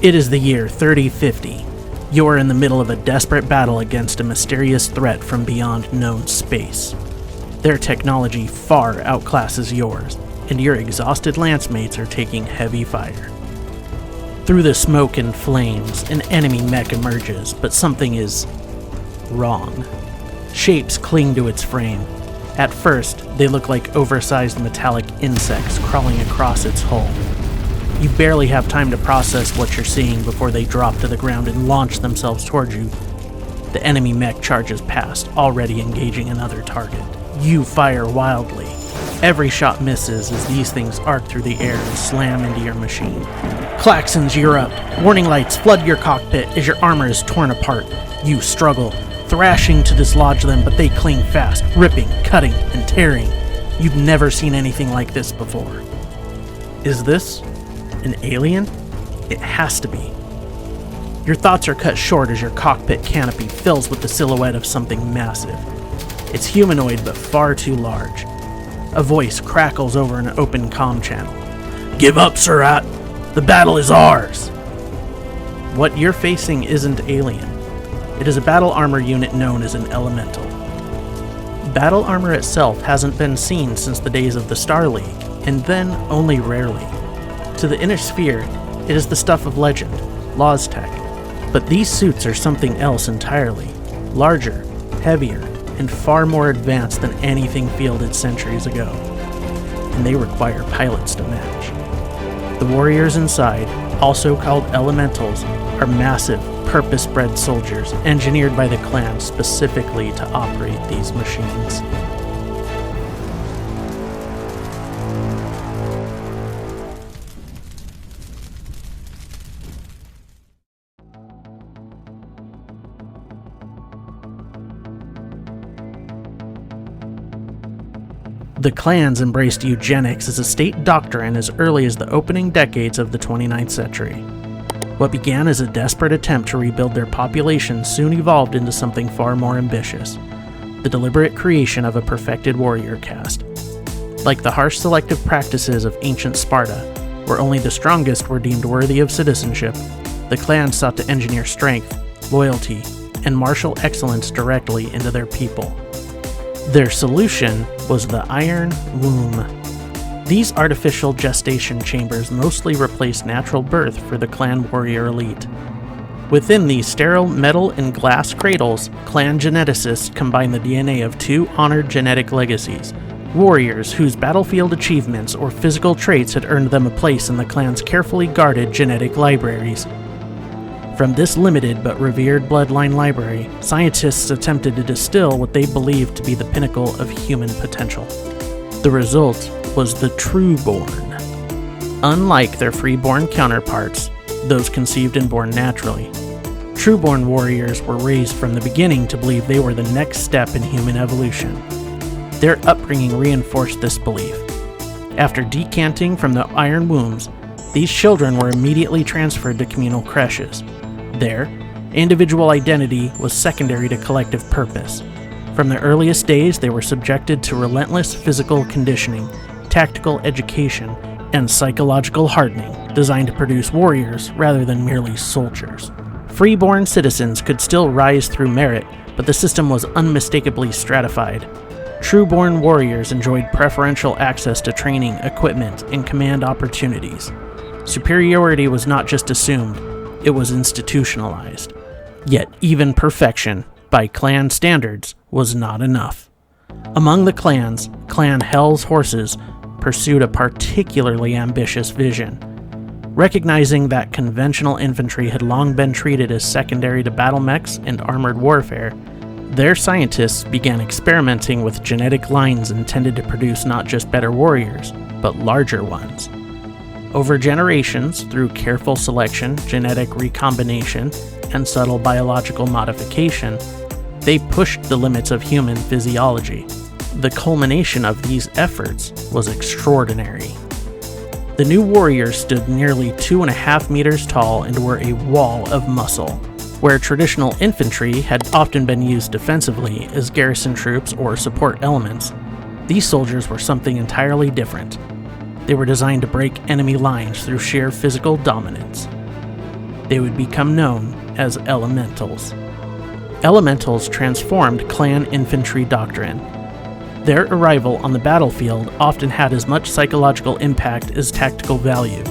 It is the year 3050. You are in the middle of a desperate battle against a mysterious threat from beyond known space. Their technology far outclasses yours, and your exhausted lance mates are taking heavy fire. Through the smoke and flames, an enemy mech emerges, but something is wrong. Shapes cling to its frame. At first, they look like oversized metallic insects crawling across its hull. You barely have time to process what you're seeing before they drop to the ground and launch themselves towards you. The enemy mech charges past, already engaging another target. You fire wildly. Every shot misses as these things arc through the air and slam into your machine. Klaxons erupt. Warning lights flood your cockpit as your armor is torn apart. You struggle, thrashing to dislodge them, but they cling fast, ripping, cutting, and tearing. You've never seen anything like this before. Is this an alien? It has to be. Your thoughts are cut short as your cockpit canopy fills with the silhouette of something massive. It's humanoid but far too large. A voice crackles over an open comm channel. "Give up, Surat! The battle is ours!" What you're facing isn't alien. It is a battle armor unit known as an elemental. Battle armor itself hasn't been seen since the days of the Star League, and then only rarely. To the inner sphere, it is the stuff of legend, BattleTech. But these suits are something else entirely. Larger, heavier, and far more advanced than anything fielded centuries ago. And they require pilots to match. The warriors inside, also called elementals, are massive, purpose-bred soldiers engineered by the clan specifically to operate these machines. The clans embraced eugenics as a state doctrine as early as the opening decades of the 29th century. What began as a desperate attempt to rebuild their population soon evolved into something far more ambitious: the deliberate creation of a perfected warrior caste. Like the harsh selective practices of ancient Sparta, where only the strongest were deemed worthy of citizenship, the clans sought to engineer strength, loyalty, and martial excellence directly into their people. Their solution was the Iron Womb. These artificial gestation chambers mostly replaced natural birth for the clan warrior elite. Within these sterile metal and glass cradles, clan geneticists combine the DNA of two honored genetic legacies: warriors whose battlefield achievements or physical traits had earned them a place in the clan's carefully guarded genetic libraries. From this limited but revered bloodline library, scientists attempted to distill what they believed to be the pinnacle of human potential. The result was the Trueborn. Unlike their freeborn counterparts, those conceived and born naturally, Trueborn warriors were raised from the beginning to believe they were the next step in human evolution. Their upbringing reinforced this belief. After decanting from the iron wombs, these children were immediately transferred to communal creches. There, individual identity was secondary to collective purpose. From their earliest days, they were subjected to relentless physical conditioning, tactical education, and psychological hardening, designed to produce warriors rather than merely soldiers. Freeborn citizens could still rise through merit, but the system was unmistakably stratified. Trueborn warriors enjoyed preferential access to training, equipment, and command opportunities. Superiority was not just assumed, it was institutionalized. Yet even perfection, by clan standards, was not enough. Among the clans, Clan Hell's Horses pursued a particularly ambitious vision. Recognizing that conventional infantry had long been treated as secondary to battle mechs and armored warfare, their scientists began experimenting with genetic lines intended to produce not just better warriors, but larger ones. Over generations, through careful selection, genetic recombination, and subtle biological modification, they pushed the limits of human physiology. The culmination of these efforts was extraordinary. The new warriors stood nearly 2.5 meters tall and were a wall of muscle. Where traditional infantry had often been used defensively as garrison troops or support elements, these soldiers were something entirely different. They were designed to break enemy lines through sheer physical dominance. They would become known as Elementals. Elementals transformed clan infantry doctrine. Their arrival on the battlefield often had as much psychological impact as tactical value.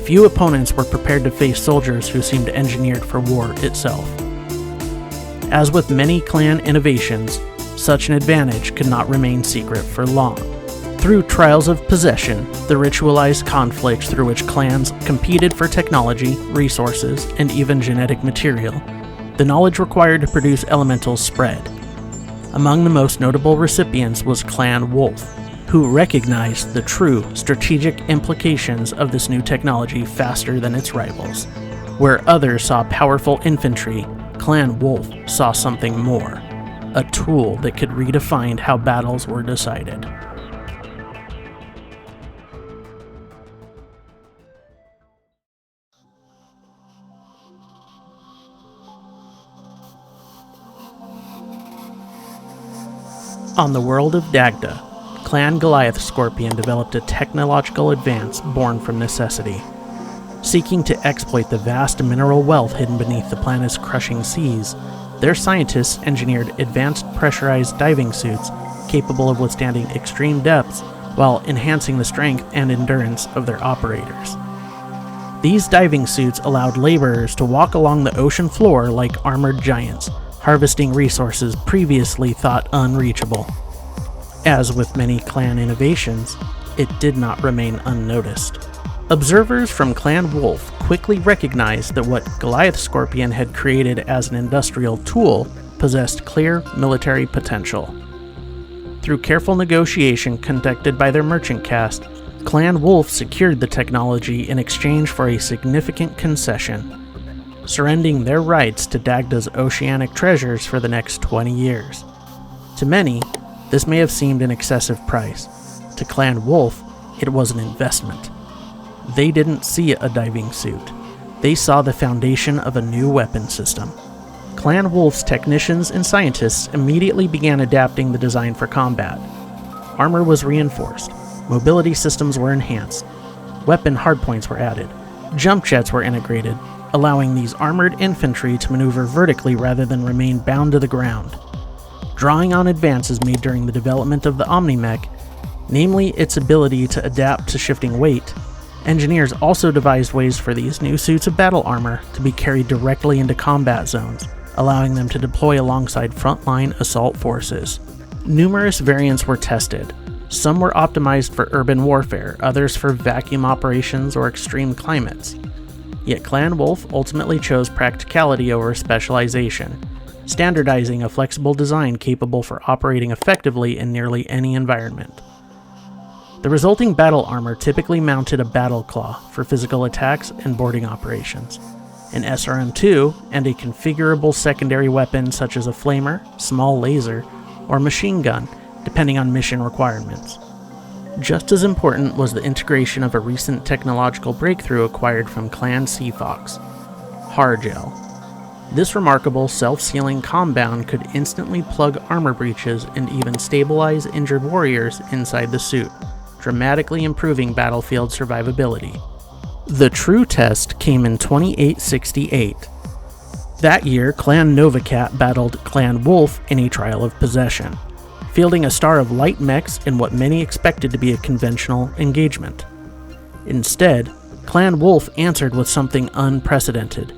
Few opponents were prepared to face soldiers who seemed engineered for war itself. As with many clan innovations, such an advantage could not remain secret for long. Through trials of possession, the ritualized conflicts through which clans competed for technology, resources, and even genetic material, the knowledge required to produce elementals spread. Among the most notable recipients was Clan Wolf, who recognized the true strategic implications of this new technology faster than its rivals. Where others saw powerful infantry, Clan Wolf saw something more, a tool that could redefine how battles were decided. On the world of Dagda, Clan Goliath Scorpion developed a technological advance born from necessity. Seeking to exploit the vast mineral wealth hidden beneath the planet's crushing seas, their scientists engineered advanced pressurized diving suits capable of withstanding extreme depths while enhancing the strength and endurance of their operators. These diving suits allowed laborers to walk along the ocean floor like armored giants, harvesting resources previously thought unreachable. As with many clan innovations, it did not remain unnoticed. Observers from Clan Wolf quickly recognized that what Goliath Scorpion had created as an industrial tool possessed clear military potential. Through careful negotiation conducted by their merchant caste, Clan Wolf secured the technology in exchange for a significant concession, surrendering their rights to Dagda's oceanic treasures for the next 20 years. To many, this may have seemed an excessive price. To Clan Wolf, it was an investment. They didn't see a diving suit. They saw the foundation of a new weapon system. Clan Wolf's technicians and scientists immediately began adapting the design for combat. Armor was reinforced, mobility systems were enhanced, weapon hardpoints were added, jump jets were integrated, allowing these armored infantry to maneuver vertically rather than remain bound to the ground. Drawing on advances made during the development of the Omnimech, namely its ability to adapt to shifting weight, engineers also devised ways for these new suits of battle armor to be carried directly into combat zones, allowing them to deploy alongside frontline assault forces. Numerous variants were tested. Some were optimized for urban warfare, others for vacuum operations or extreme climates. Yet Clan Wolf ultimately chose practicality over specialization, standardizing a flexible design capable for operating effectively in nearly any environment. The resulting battle armor typically mounted a battle claw for physical attacks and boarding operations, an SRM-2, and a configurable secondary weapon such as a flamer, small laser, or machine gun, depending on mission requirements. Just as important was the integration of a recent technological breakthrough acquired from Clan Seafox, Hargel. This remarkable self-sealing compound could instantly plug armor breaches and even stabilize injured warriors inside the suit, dramatically improving battlefield survivability. The true test came in 2868. That year, Clan Novacat battled Clan Wolf in a trial of possession, fielding a star of light mechs in what many expected to be a conventional engagement. Instead, Clan Wolf answered with something unprecedented: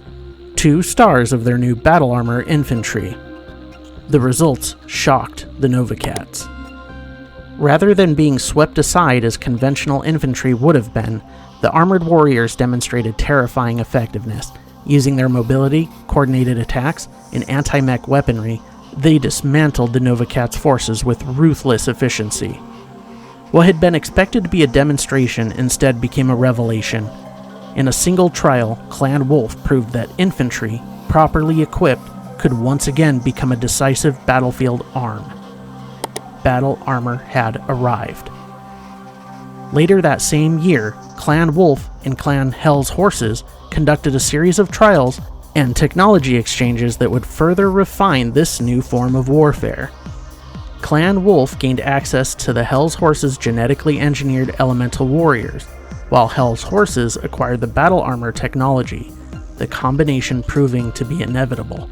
2 stars of their new battle armor infantry. The results shocked the Novacats. Rather than being swept aside as conventional infantry would have been, the armored warriors demonstrated terrifying effectiveness. Using their mobility, coordinated attacks, and anti-mech weaponry, they dismantled the Novacats' forces with ruthless efficiency. What had been expected to be a demonstration instead became a revelation. In a single trial, Clan Wolf proved that infantry, properly equipped, could once again become a decisive battlefield arm. Battle armor had arrived. Later that same year, Clan Wolf and Clan Hell's Horses conducted a series of trials and technology exchanges that would further refine this new form of warfare. Clan Wolf gained access to the Hell's Horses' genetically engineered elemental warriors, while Hell's Horses acquired the battle armor technology, the combination proving to be inevitable.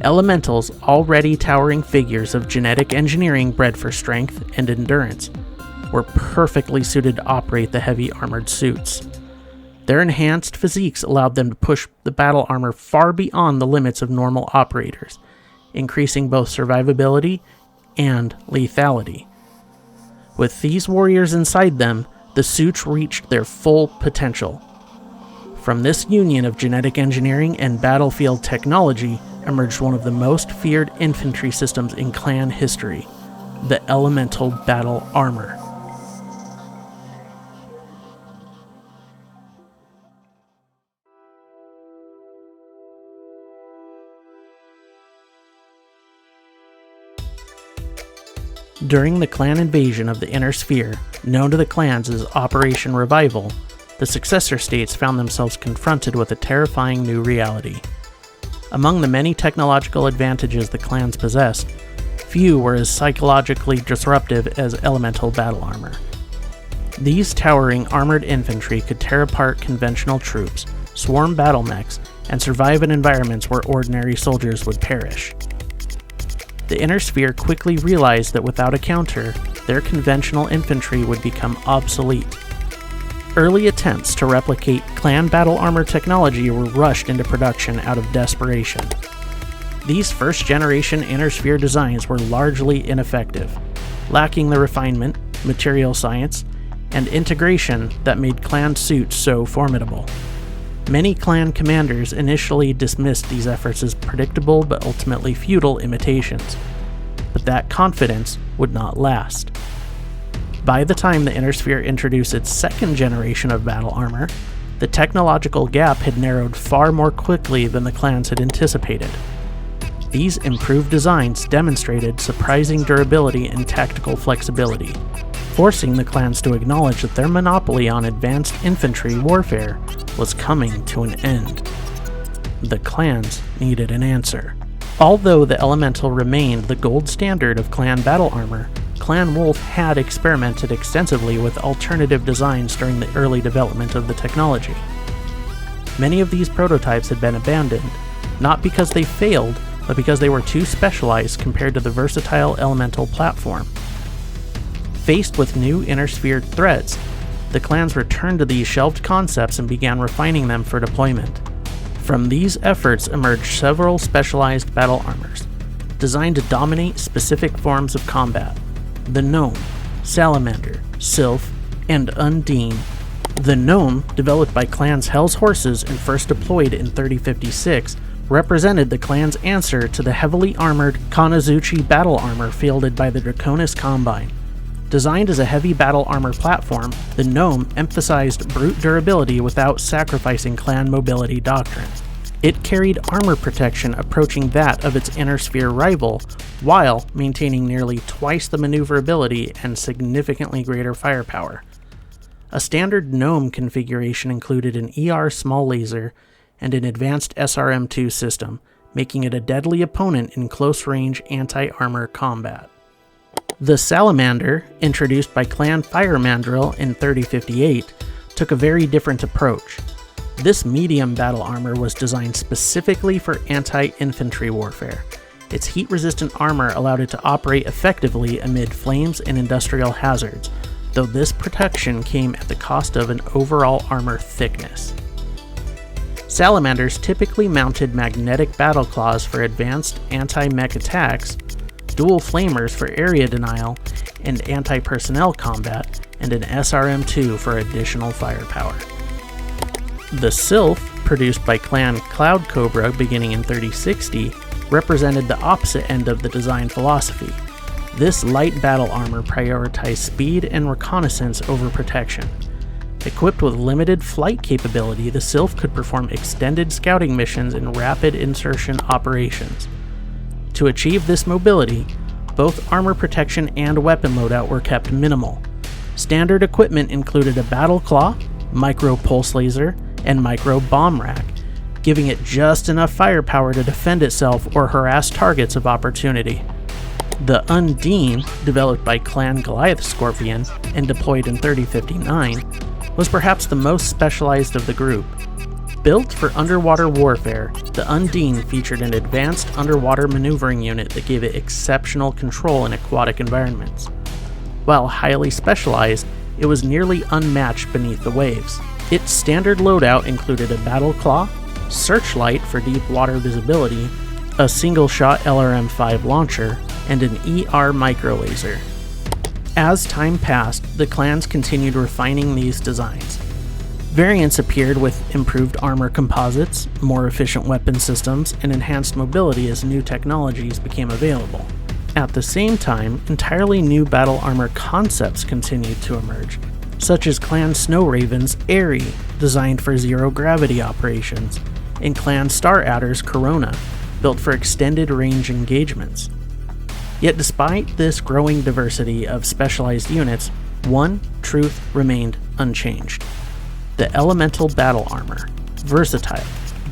Elementals, already towering figures of genetic engineering bred for strength and endurance, were perfectly suited to operate the heavy armored suits. Their enhanced physiques allowed them to push the battle armor far beyond the limits of normal operators, increasing both survivability and lethality. With these warriors inside them, the suits reached their full potential. From this union of genetic engineering and battlefield technology emerged one of the most feared infantry systems in clan history, the Elemental Battle Armor. During the clan invasion of the Inner Sphere, known to the clans as Operation Revival, the successor states found themselves confronted with a terrifying new reality. Among the many technological advantages the clans possessed, few were as psychologically disruptive as elemental battle armor. These towering armored infantry could tear apart conventional troops, swarm battle mechs, and survive in environments where ordinary soldiers would perish. The Inner Sphere quickly realized that without a counter, their conventional infantry would become obsolete. Early attempts to replicate clan battle armor technology were rushed into production out of desperation. These first-generation Inner Sphere designs were largely ineffective, lacking the refinement, material science, and integration that made clan suits so formidable. Many clan commanders initially dismissed these efforts as predictable but ultimately futile imitations, but that confidence would not last. By the time the Inner Sphere introduced its second generation of battle armor, the technological gap had narrowed far more quickly than the clans had anticipated. These improved designs demonstrated surprising durability and tactical flexibility, forcing the clans to acknowledge that their monopoly on advanced infantry warfare was coming to an end. The clans needed an answer. Although the Elemental remained the gold standard of clan battle armor, Clan Wolf had experimented extensively with alternative designs during the early development of the technology. Many of these prototypes had been abandoned, not because they failed, but because they were too specialized compared to the versatile Elemental platform. Faced with new Inner Sphere threats, the clans returned to these shelved concepts and began refining them for deployment. From these efforts emerged several specialized battle armors, designed to dominate specific forms of combat. The Gnome, Salamander, Sylph, and Undine. The Gnome, developed by clans Hell's Horses and first deployed in 3056, represented the clan's answer to the heavily armored Kanazuchi battle armor fielded by the Draconis Combine. Designed as a heavy battle armor platform, the Gnome emphasized brute durability without sacrificing clan mobility doctrine. It carried armor protection approaching that of its Inner Sphere rival, while maintaining nearly twice the maneuverability and significantly greater firepower. A standard Gnome configuration included an ER small laser and an advanced SRM-2 system, making it a deadly opponent in close-range anti-armor combat. The Salamander, introduced by Clan Fire Mandrill in 3058, took a very different approach. This medium battle armor was designed specifically for anti-infantry warfare. Its heat-resistant armor allowed it to operate effectively amid flames and industrial hazards, though this protection came at the cost of an overall armor thickness. Salamanders typically mounted magnetic battle claws for advanced anti-mech attacks, dual flamers for area denial and anti-personnel combat, and an SRM-2 for additional firepower. The Sylph, produced by Clan Cloud Cobra beginning in 3060, represented the opposite end of the design philosophy. This light battle armor prioritized speed and reconnaissance over protection. Equipped with limited flight capability, the Sylph could perform extended scouting missions and rapid insertion operations. To achieve this mobility, both armor protection and weapon loadout were kept minimal. Standard equipment included a battle claw, micro pulse laser, and micro bomb rack, giving it just enough firepower to defend itself or harass targets of opportunity. The Undine, developed by Clan Goliath Scorpion and deployed in 3059, was perhaps the most specialized of the group. Built for underwater warfare, the Undine featured an advanced underwater maneuvering unit that gave it exceptional control in aquatic environments. While highly specialized, it was nearly unmatched beneath the waves. Its standard loadout included a battle claw, searchlight for deep water visibility, a single-shot LRM-5 launcher, and an ER microlaser. As time passed, the clans continued refining these designs. Variants appeared with improved armor composites, more efficient weapon systems, and enhanced mobility as new technologies became available. At the same time, entirely new battle armor concepts continued to emerge, such as Clan Snow Raven's Airy, designed for zero-gravity operations, and Clan Star Adder's Corona, built for extended range engagements. Yet despite this growing diversity of specialized units, one truth remained unchanged. The elemental battle armor, versatile,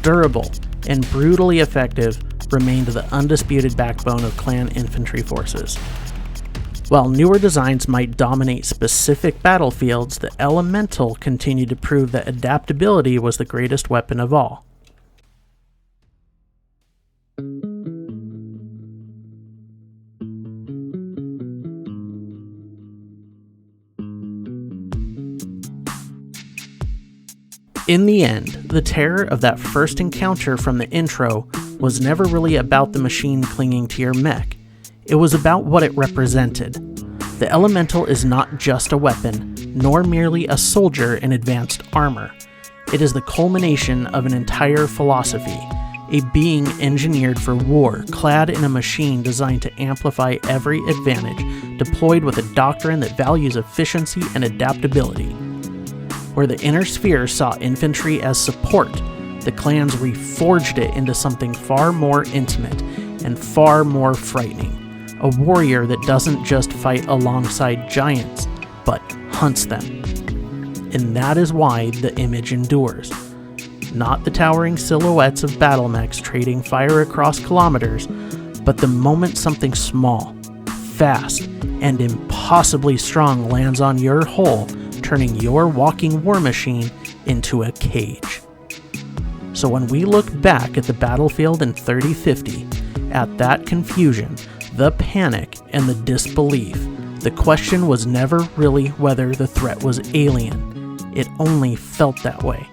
durable, and brutally effective, remained the undisputed backbone of clan infantry forces. While newer designs might dominate specific battlefields, the elemental continued to prove that adaptability was the greatest weapon of all. In the end, the terror of that first encounter from the intro was never really about the machine clinging to your mech. It was about what it represented. The elemental is not just a weapon, nor merely a soldier in advanced armor. It is the culmination of an entire philosophy, a being engineered for war, clad in a machine designed to amplify every advantage, deployed with a doctrine that values efficiency and adaptability. Where the inner sphere saw infantry as support, the clans reforged it into something far more intimate and far more frightening. A warrior that doesn't just fight alongside giants, but hunts them. And that is why the image endures. Not the towering silhouettes of battle mechs trading fire across kilometers, but the moment something small, fast, and impossibly strong lands on your hull, turning your walking war machine into a cage. So when we look back at the battlefield in 3050, at that confusion, the panic, and the disbelief, the question was never really whether the threat was alien. It only felt that way.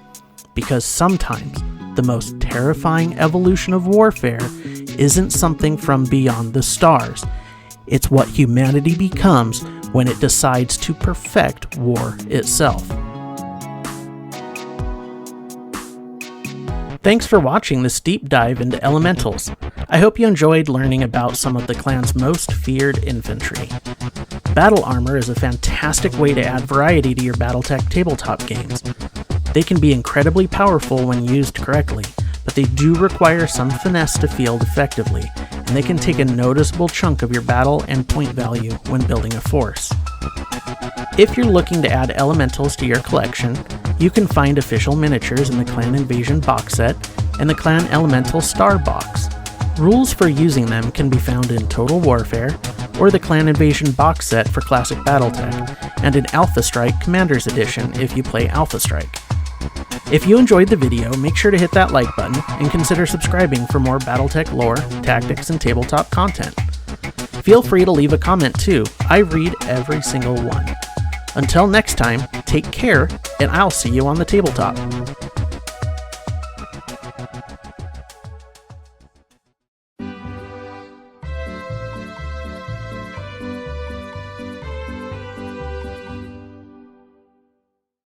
Because sometimes, the most terrifying evolution of warfare isn't something from beyond the stars. It's what humanity becomes when it decides to perfect war itself. Thanks for watching this deep dive into elementals. I hope you enjoyed learning about some of the clan's most feared infantry. Battle armor is a fantastic way to add variety to your BattleTech tabletop games. They can be incredibly powerful when used correctly, but they do require some finesse to field effectively, and they can take a noticeable chunk of your battle and point value when building a force. If you're looking to add elementals to your collection, you can find official miniatures in the Clan Invasion box set and the Clan Elemental Star box. Rules for using them can be found in Total Warfare, or the Clan Invasion box set for Classic BattleTech, and in Alpha Strike Commander's Edition if you play Alpha Strike. If you enjoyed the video, make sure to hit that like button and consider subscribing for more BattleTech lore, tactics, and tabletop content. Feel free to leave a comment too. I read every single one. Until next time, take care, and I'll see you on the tabletop.